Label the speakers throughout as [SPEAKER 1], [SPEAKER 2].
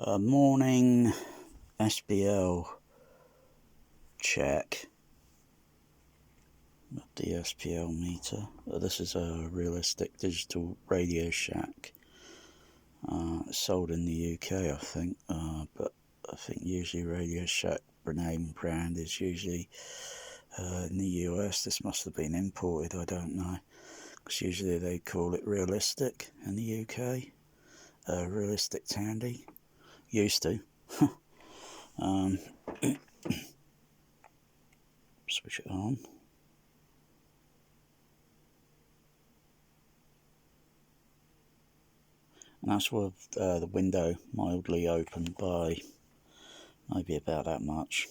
[SPEAKER 1] Morning SPL check of the SPL meter. This is a realistic digital Radio Shack. It's sold in the UK, I think, but I think usually Radio Shack name brand is usually in the US. This must have been imported, I don't know, because usually they call it realistic in the UK. Realistic Tandy used to. Switch it on. And that's with the window mildly open by maybe about that much.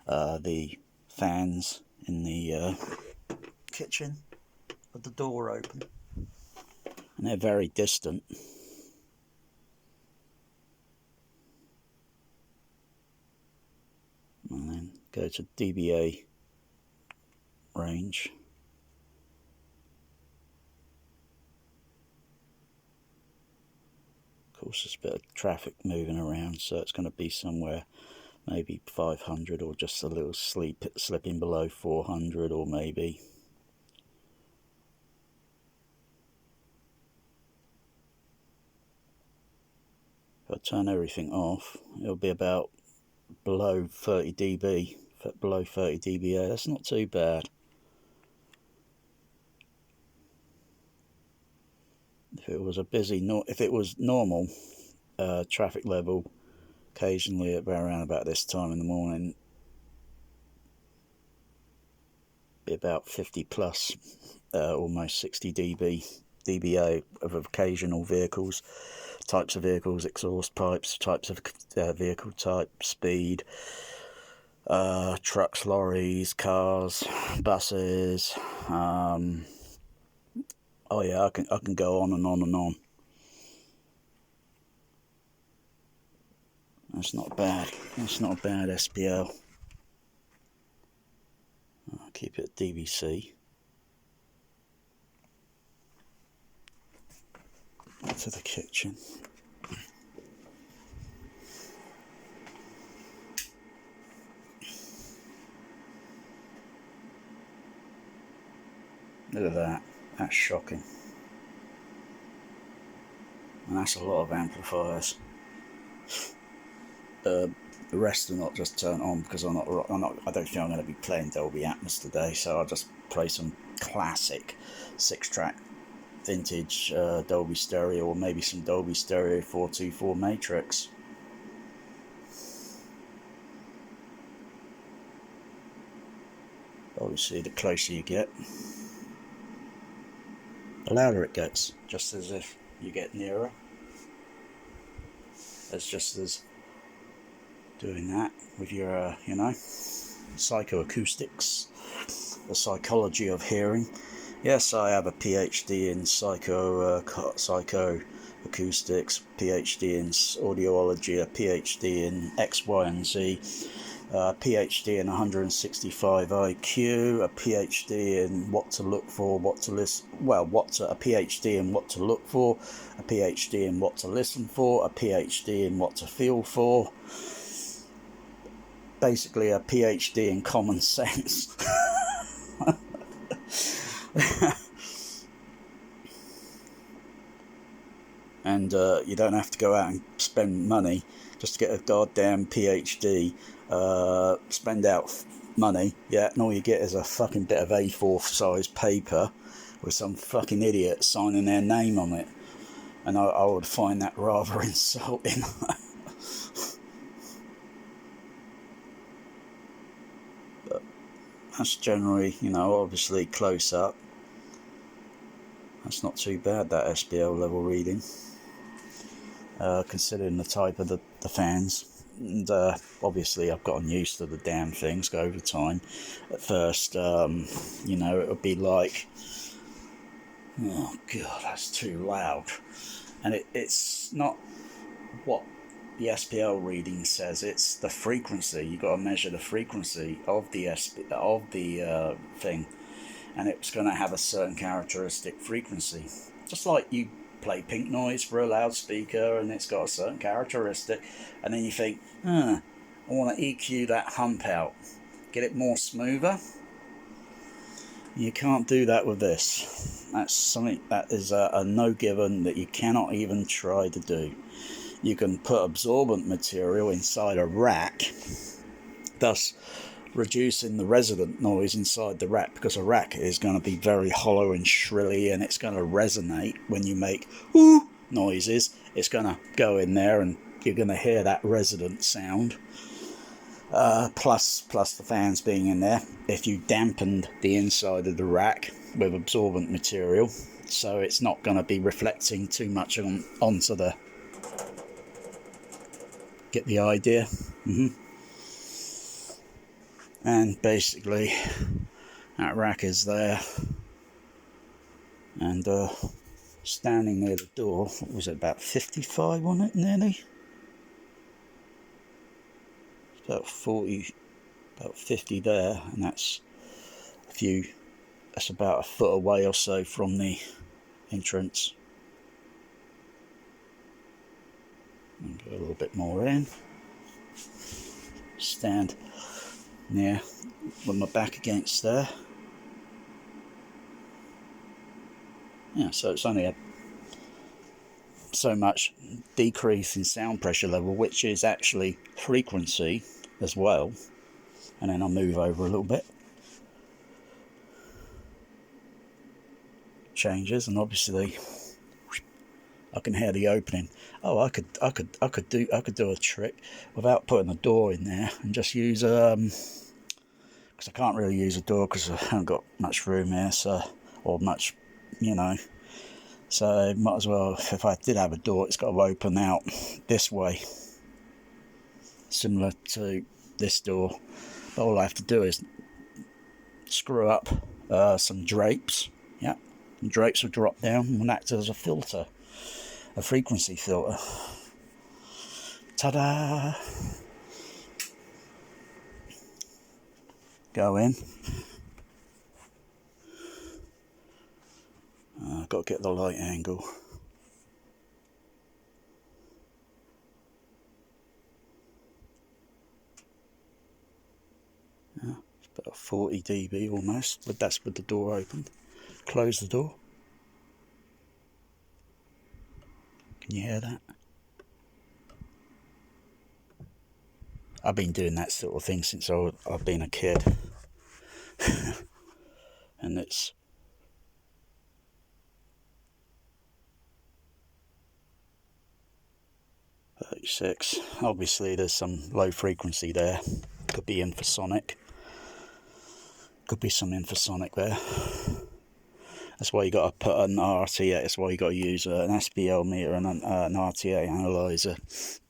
[SPEAKER 1] The fans in the kitchen with the door open, and they're very distant. And then go to dBA range. Of course, there's a bit of traffic moving around, so it's going to be somewhere maybe 500 or just a little slipping below 400, or maybe. If I turn everything off, it'll be about below 30 dB, below 30 dBA. That's not too bad. If it was if it was normal traffic level, occasionally around about this time in the morning, be about 50 plus, almost 60 dBA of occasional vehicles, types of vehicles, exhaust pipes, types of vehicle type, speed, trucks, lorries, cars, buses. Oh yeah, I can go on and on and on. That's not bad. That's not a bad SPL. I'll keep it at DVC. To the kitchen. Look at that. That's shocking. And that's a lot of amplifiers. The rest are not just turned on because I don't think I'm going to be playing Dolby Atmos today, so I'll just play some classic 6-track vintage Dolby Stereo, or maybe some Dolby Stereo 424 Matrix. Obviously, the closer you get, the louder it gets, just as if you get nearer. It's just as doing that with your, psychoacoustics, the psychology of hearing. Yes, I have a PhD in psychoacoustics, PhD in audiology, a PhD in X, Y, and Z, a PhD in 165 IQ, a PhD in what to look for, what to listen. Well, a PhD in what to look for, a PhD in what to listen for, a PhD in what to feel for. Basically, a PhD in common sense. And you don't have to go out and spend money just to get a goddamn PhD. Spend out money, yeah, and all you get is a fucking bit of A4 size paper with some fucking idiot signing their name on it. And I would find that rather insulting. But that's generally, obviously close up. That's not too bad, that SPL level reading, considering the type of the fans. And obviously I've gotten used to the damn things over time. At first, it would be like, oh god, that's too loud. And it's not what the SPL reading says, it's the frequency. You've got to measure the frequency of the thing, and it's going to have a certain characteristic frequency. Just like you play pink noise for a loudspeaker and it's got a certain characteristic, and then you think, I want to EQ that hump out, get it more smoother. You can't do that with this. That's something that is a no-given that you cannot even try to do. You can put absorbent material inside a rack, thus reducing the resonant noise inside the rack, because a rack is going to be very hollow and shrilly, and it's going to resonate when you make whoo noises. It's going to go in there and you're going to hear that resonant sound. Plus the fans being in there. If you dampened the inside of the rack with absorbent material, so it's not going to be reflecting too much onto the... Get the idea? And basically that rack is there, and standing near the door, what was it, about 55 on it nearly? About 40, about 50 there, and that's about a foot away or so from the entrance. And go a little bit more in. Stand near with my back against there. Yeah, so it's only so much decrease in sound pressure level, which is actually frequency as well. And then I'll move over a little bit. Changes, and obviously I can hear the opening. Oh, I could do a trick without putting a door in there and just use because I can't really use a door because I haven't got much room here, so, or much, so might as well, if I did have a door, it's got to open out this way, similar to this door. But all I have to do is screw up some drapes. Yeah, and drapes will drop down and act as a filter, a frequency filter. Ta-da! Go in. I've got to get the light angle. Yeah, it's about 40 dB almost, but that's with the door open. Close the door. Can you hear that? I've been doing that sort of thing since I've been a kid. And it's 36. Obviously there's some low frequency there. Could be infrasonic. Could be some infrasonic there. That's why you got to put an RTA. That's why you got to use an SPL meter and an RTA analyzer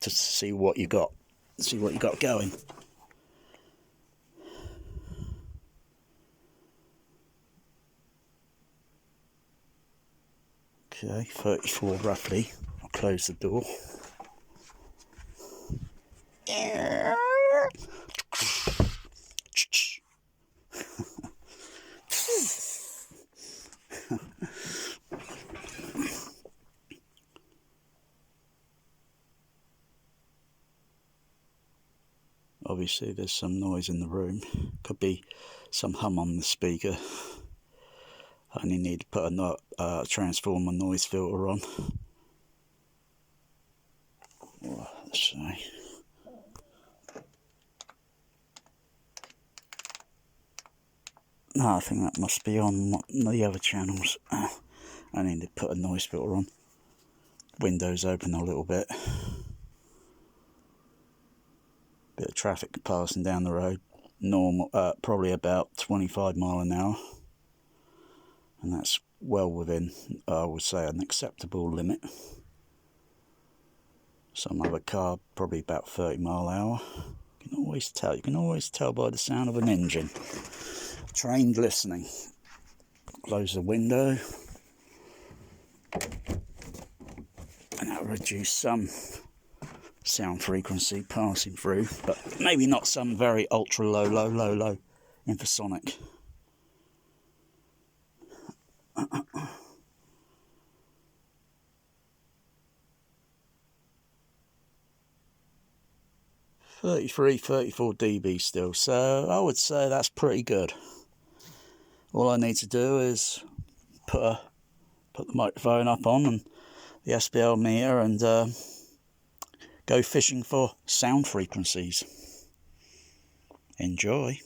[SPEAKER 1] to see what you got. See what you got going. Okay, 34 roughly. I'll close the door. Obviously there's some noise in the room. Could be some hum on the speaker. I only need to put a transformer noise filter on. Let's see. No, I think that must be on the other channels. I need to put a noise filter on. Windows open a little bit. Bit of traffic passing down the road. Normal, probably about 25 mile an hour. And that's well within, I would say, an acceptable limit. Some other car, probably about 30 mile an hour. You can always tell. You can always tell by the sound of an engine. Trained listening. Close the window. And that'll reduce some sound frequency passing through, but maybe not some very ultra low infrasonic. 33, 34 dB still, so I would say that's pretty good. All I need to do is put the microphone up on and the SPL meter and go fishing for sound frequencies. Enjoy.